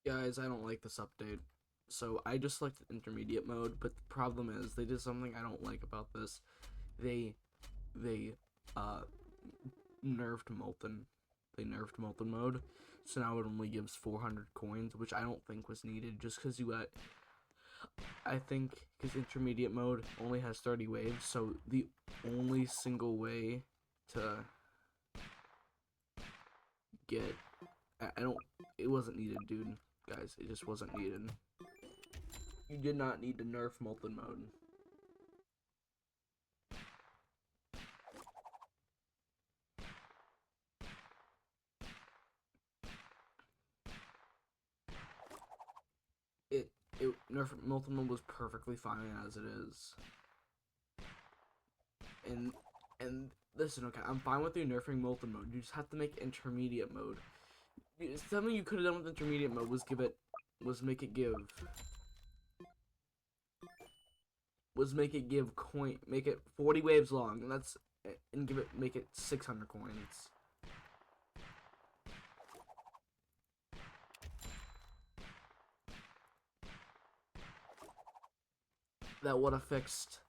Guys, I don't like this update. So I just selected intermediate mode, but the problem is they did something I don't like about this. They uh nerfed Molten. They nerfed Molten mode. So now it only gives 400 coins, which I don't think was needed just because you got I think because intermediate mode only has 30 waves, so the only single way to get I don't it wasn't needed, dude. Guys, it just wasn't needed. You did not need to nerf Molten mode. It nerf Molten mode was perfectly fine as it is. And listen, okay, I'm fine with you nerfing Molten mode. You just have to make intermediate mode. Something you could have done with intermediate mode was make it give coin, make it 40 waves long, and make it 600 coins. That would have fixed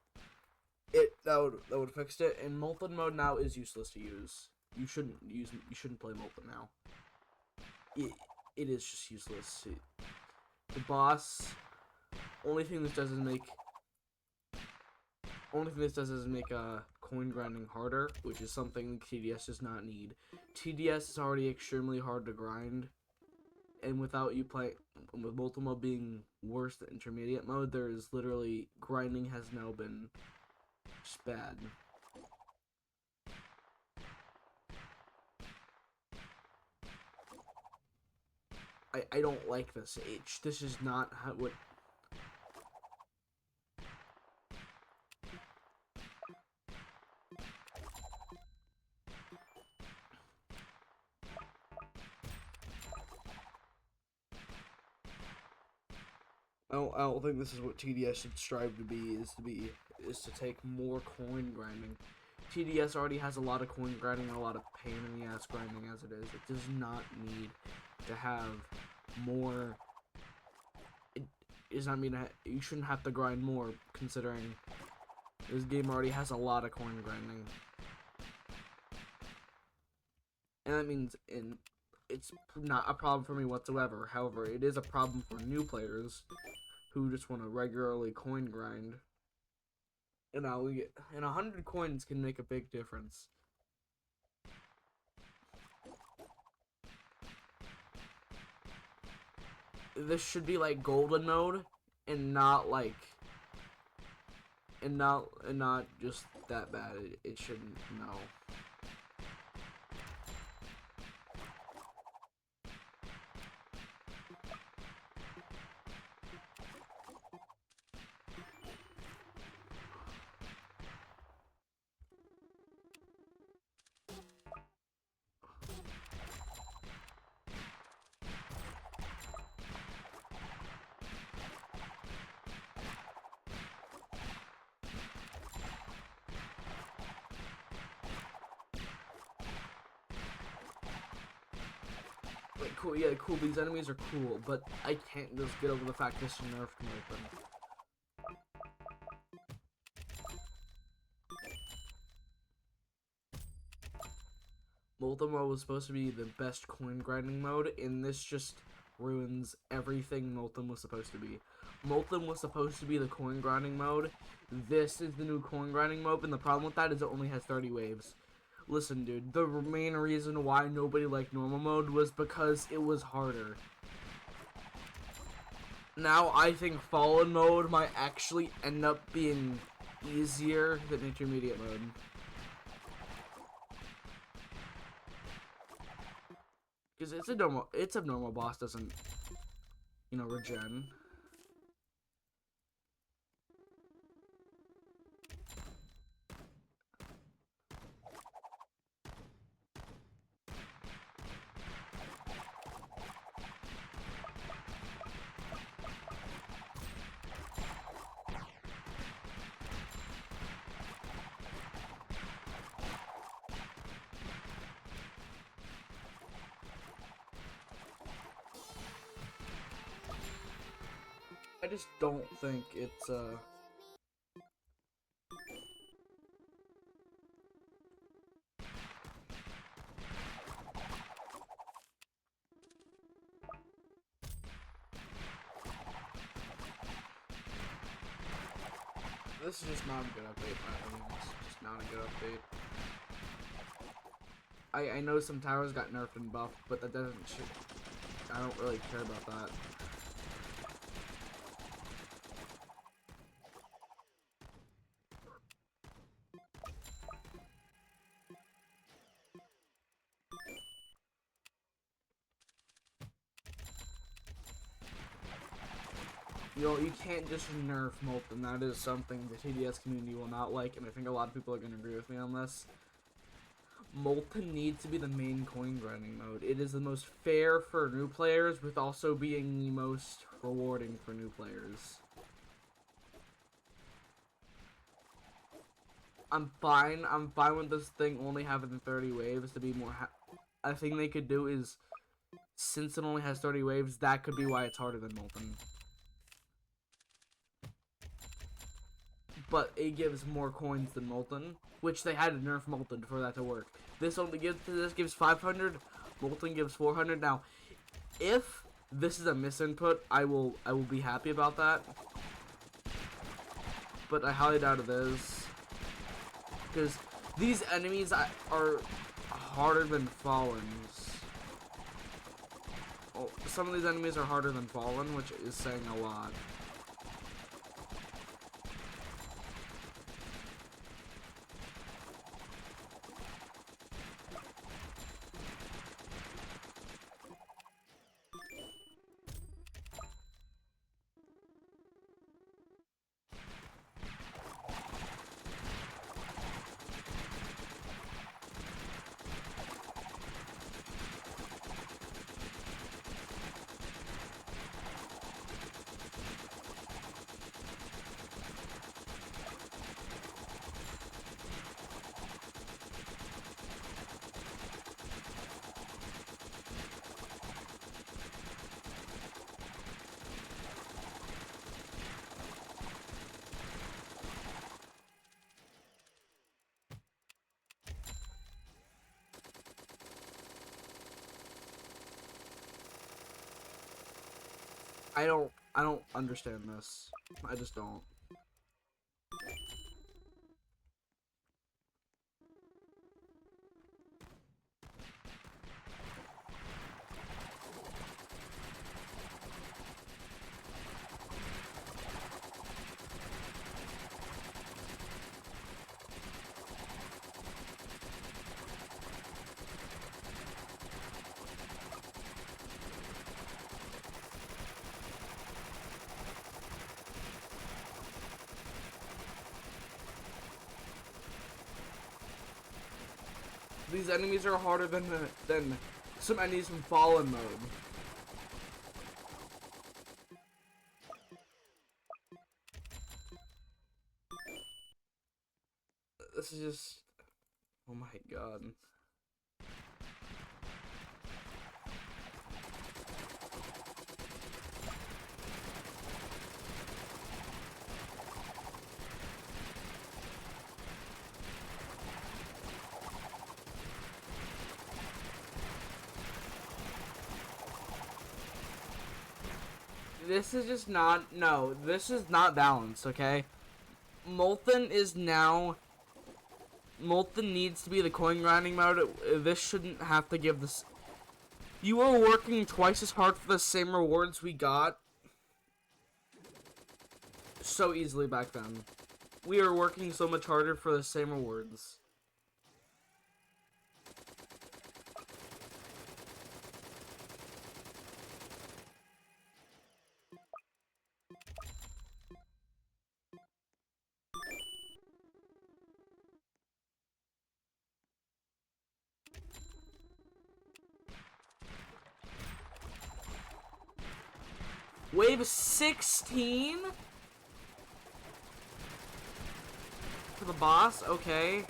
it. That would have fixed it. And Molten mode now is useless to use. You shouldn't play Molten now. It is just useless. The boss, only thing this does is make coin grinding harder, which is something TDS does not need. TDS is already extremely hard to grind, and with Molten mode being worse than intermediate mode, there is literally grinding has now been just bad. I don't like this. This is not what. I don't think this is what TDS should strive to be. Is to take more coin grinding. TDS already has a lot of coin grinding and a lot of pain in the ass grinding as it is. It does not need to have more. It does not mean that you shouldn't have to grind more, considering this game already has a lot of coin grinding. And that means it's not a problem for me whatsoever. However, it is a problem for new players who just want to regularly coin grind. And 100 coins can make a big difference. This should be like golden mode, and not just that bad. It shouldn't. No. Like, cool, yeah, cool, these enemies are cool, but I can't just get over the fact this nerfed Molten. Molten mode was supposed to be the best coin grinding mode, and this just ruins everything Molten was supposed to be. Molten was supposed to be the coin grinding mode. This is the new coin grinding mode, and the problem with that is it only has 30 waves. Listen, dude, the main reason why nobody liked normal mode was because it was harder. Now, I think Fallen mode might actually end up being easier than intermediate mode. Because it's a normal boss doesn't, regen. just don't think it's this is just not a good update. I mean, it's just not a good update. I know some towers got nerfed and buffed, but that doesn't. I don't really care about that. You can't just nerf Molten. That is something the TDS community will not like, and I think a lot of people are going to agree with me on this. Molten needs to be the main coin grinding mode. It is the most fair for new players, with also being the most rewarding for new players. I'm fine with this thing only having 30 waves to be more a thing they could do is, since it only has 30 waves, that could be why it's harder than Molten. But it gives more coins than Molten, which they had to nerf Molten for that to work. This gives 500, Molten gives 400. Now, if this is a misinput, I will be happy about that. But I highly doubt it is, because these enemies are harder than Fallens. Oh, some of these enemies are harder than Fallen, which is saying a lot. I don't understand this. I just don't. These enemies are harder than some enemies from Fallen mode. This is just... oh my god. This is just not... no, this is not balanced, okay? Molten is now... Molten needs to be the coin grinding mode. This shouldn't have to give this... You were working twice as hard for the same rewards we got so easily back then. We are working so much harder for the same rewards. Wave 16? For the boss? Okay.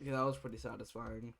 Yeah, that was pretty satisfying.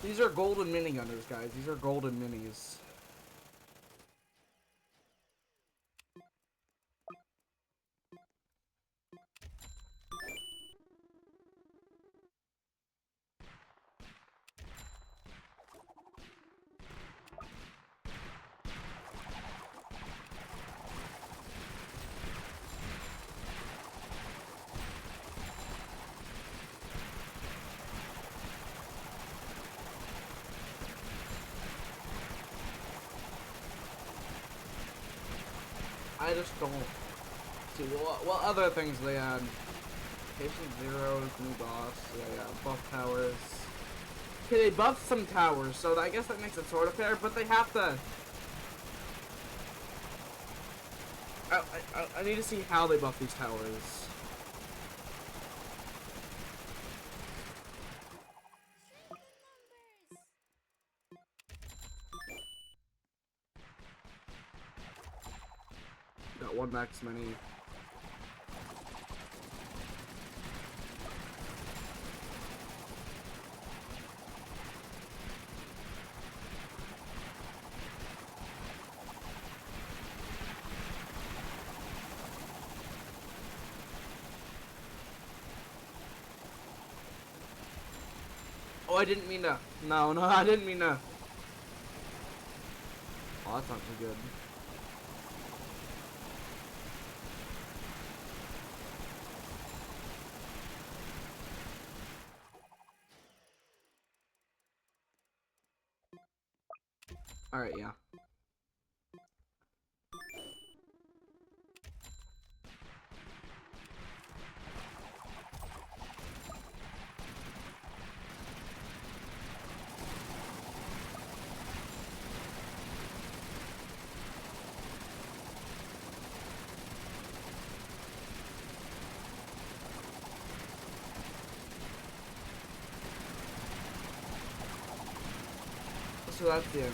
These are golden minigunners, guys. These are golden minis. I just don't see what other things they add. Patient Zero, new boss, yeah, buff towers. Okay, they buffed some towers, so I guess that makes it sort of fair, but they have to... I need to see how they buff these towers. Got one max mini. Oh, I didn't mean to. No, I didn't mean to. Oh, that's not too good. Alright, yeah. So that's the enemy.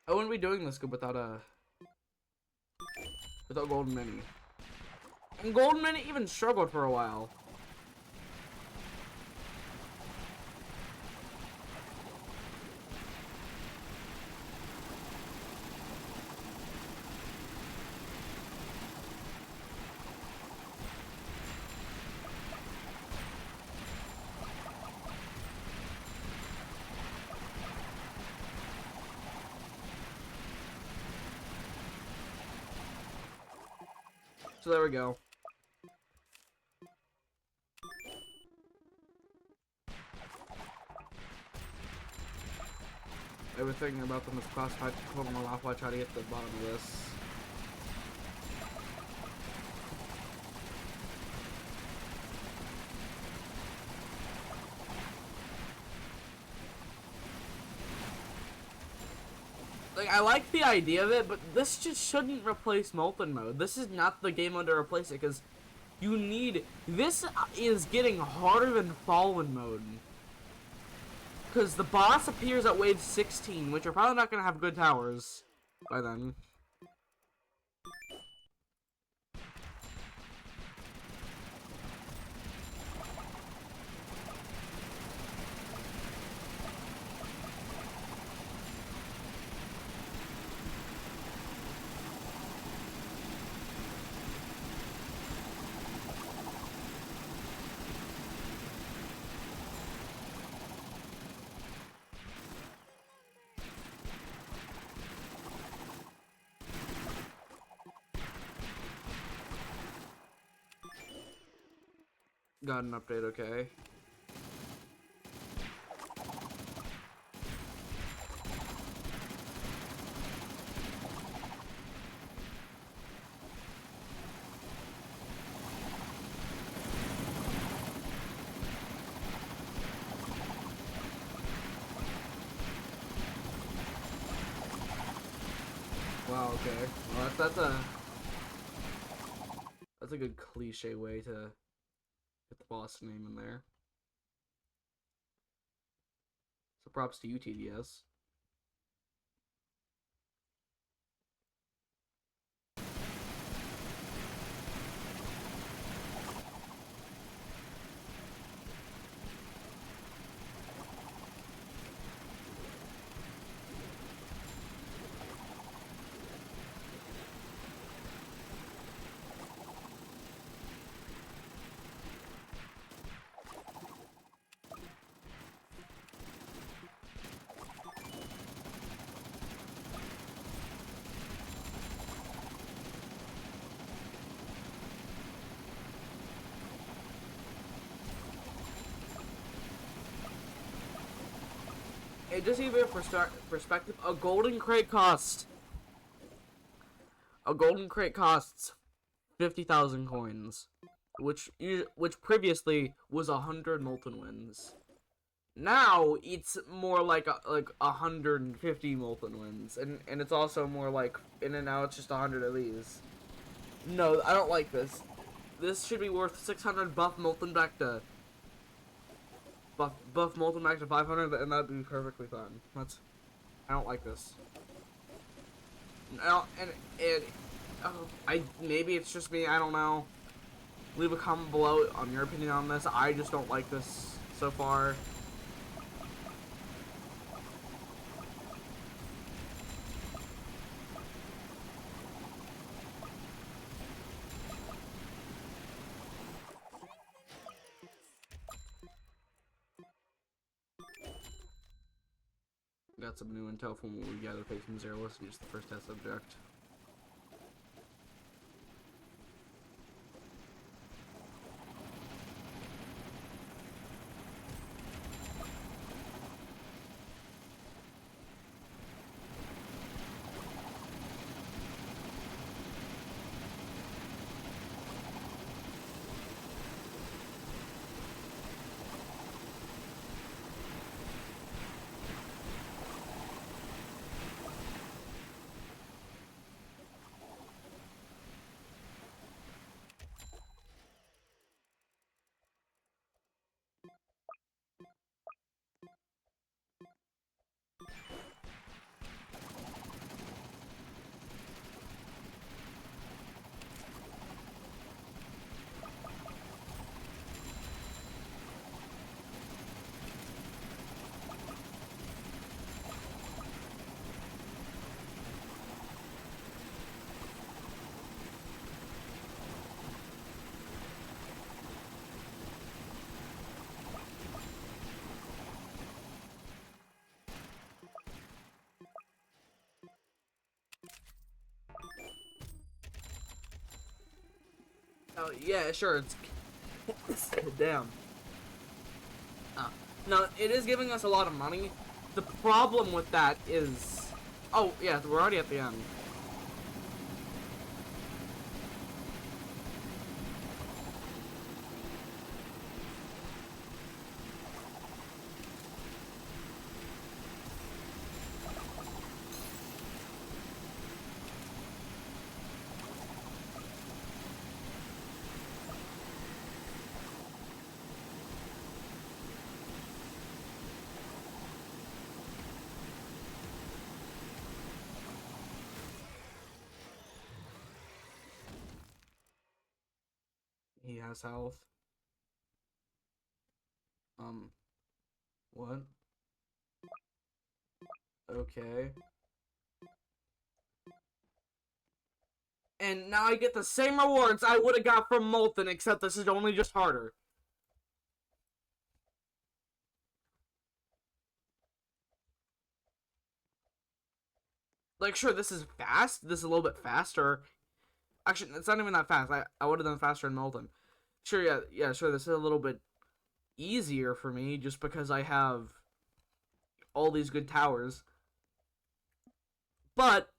I wouldn't be doing this good without Golden Mini. And Golden Mini even struggled for a while. So there we go. Everything about them is classified. Total off. I try to get to the bottom of this. Like, I like the idea of it, but this just shouldn't replace Molten Mode. This is not the game mode to replace it, because you need... This is getting harder than Fallen Mode. Because the boss appears at wave 16, which are probably not going to have good towers by then. Got an update, okay. Wow, okay. Well, that's a good cliche way to get the boss name in there. So props to you, TDS. It just give you a perspective. A golden crate costs 50,000 coins, which previously was 100 molten winds. Now it's more like 150 molten winds, and it's also more like now it's just 100 of these. No, I don't like this. This should be worth 600 buff molten back to buff molten back to 500, and that'd be perfectly fine. I don't like this. No, and maybe it's just me. I don't know. Leave a comment below on your opinion on this. I just don't like this so far. Got some new intel from what we gathered from Zerless, and just the first test subject. Oh, yeah, sure, it's damn. No, it is giving us a lot of money. The problem with that is... Oh, yeah, we're already at the end. He has health. What? Okay. And now I get the same rewards I would have got from Molten, except this is only just harder. Like, sure, this is fast. This is a little bit faster. Actually, it's not even that fast. I would have done faster in Molten. Sure, yeah, sure. This is a little bit easier for me just because I have all these good towers. But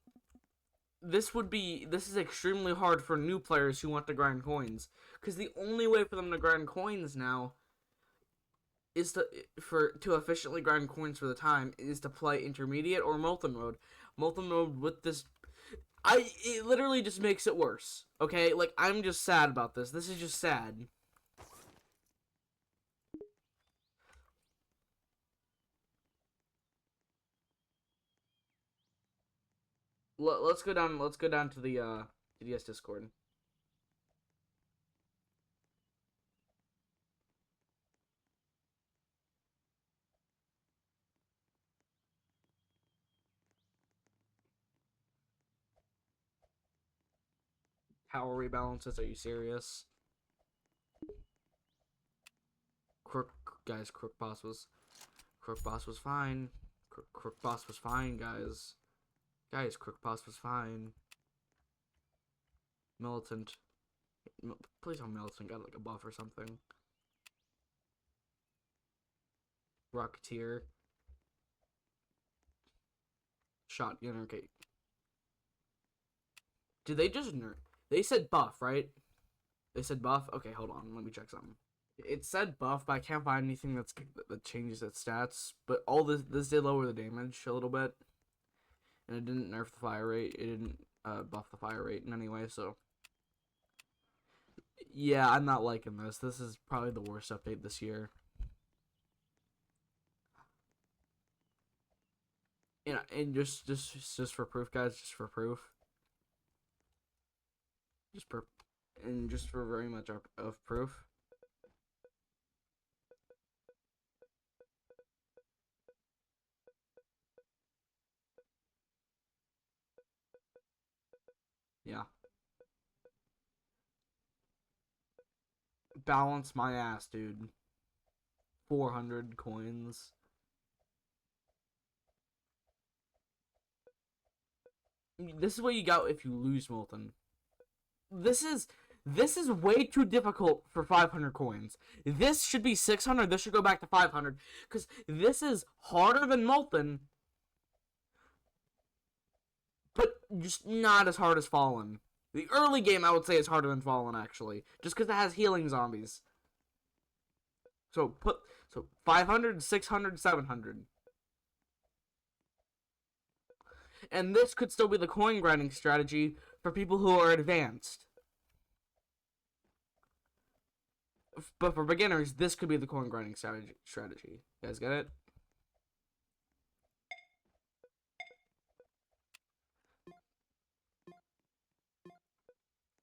this is extremely hard for new players who want to grind coins, because the only way for them to grind coins now is to efficiently grind coins for the time is to play intermediate or molten mode. Molten mode with this, it literally just makes it worse. Okay, like, I'm just sad about this. This is just sad. Let's go down. Let's go down to the TDS Discord. Tower rebalances. Are you serious? Crook guys. Crook boss was fine. Crook boss was fine, guys. Guys, Crook boss was fine. Militant. Please tell Militant got like a buff or something. Rocketeer. Shotgun. Okay. Did they just nerf? They said buff, right? They said buff? Okay, hold on. Let me check something. It said buff, but I can't find anything that changes its stats. But all this did lower the damage a little bit, and it didn't nerf the fire rate. It didn't buff the fire rate in any way. So yeah, I'm not liking this. This is probably the worst update this year. And just for proof, guys. Just for proof. Just for very much of proof. Yeah. Balance my ass, dude. 400 coins. This is what you got if you lose Molten. This is way too difficult for 500 coins. This should be 600. This should go back to 500, because this is harder than Molten, but just not as hard as Fallen. The early game, I would say, is harder than Fallen, actually, just because it has healing zombies. So 500, 600, 700. And this could still be the coin grinding strategy for people who are advanced. But for beginners, this could be the coin grinding strategy. You guys get it?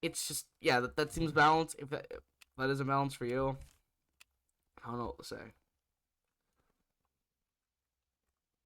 It's just, yeah, that seems balanced. If that is a balance for you, I don't know what to say.